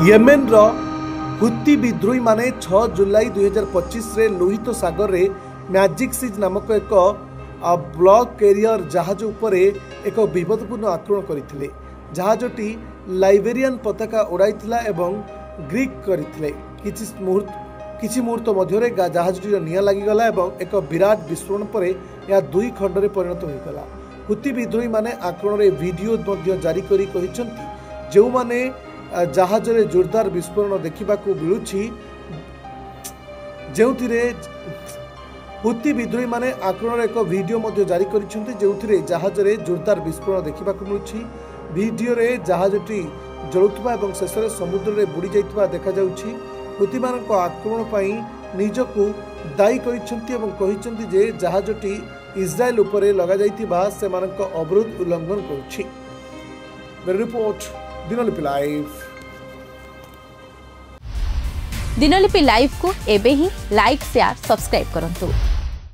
Yemen रो हुती विद्रोही माने 6 जुलाई 2025 रे लोहित सागर रे मैजिक सीज नामक एक ब्लॉक कैरियर जहाज उपरे एक विपदपूर्ण आक्रमण करथिले। जहाजटी लाइबेरियन पताका उड़ाइथिला एवं ग्रीक करथिले। किछि मुहूर्त मध्यरे जहाजटी निया लागिगला एवं एक विराट विस्फोरण पर यह 2 खंडरे परिणत होइगला। हुती विद्रोही माने आक्रमण रे वीडियो मध्य जारी करी कहिसंती जो माने जहाज रे जोरदार विस्फोरण देखा मिलूँ जो हुती विद्रोही माने आक्रमण एक वीडियो मध्य जारी कर जहाज रे जोरदार विस्फोरण देखा मिलूँ। वीडियो रे जहाजटी जलुवा और शेष में समुद्र में बुड़ी जाइथिबा देखा जाउछि। हुती मानक आक्रमण पई निजकु दायी करिसेंती जे जहाजटी इस्राएल उपरे लगा जाइथिबा सेमानक अवरोध उल्लंघन करुछि। Report Dinalipi live. Dinalipi live को एबे ही लाइक शेयर सब्सक्राइब करंतु।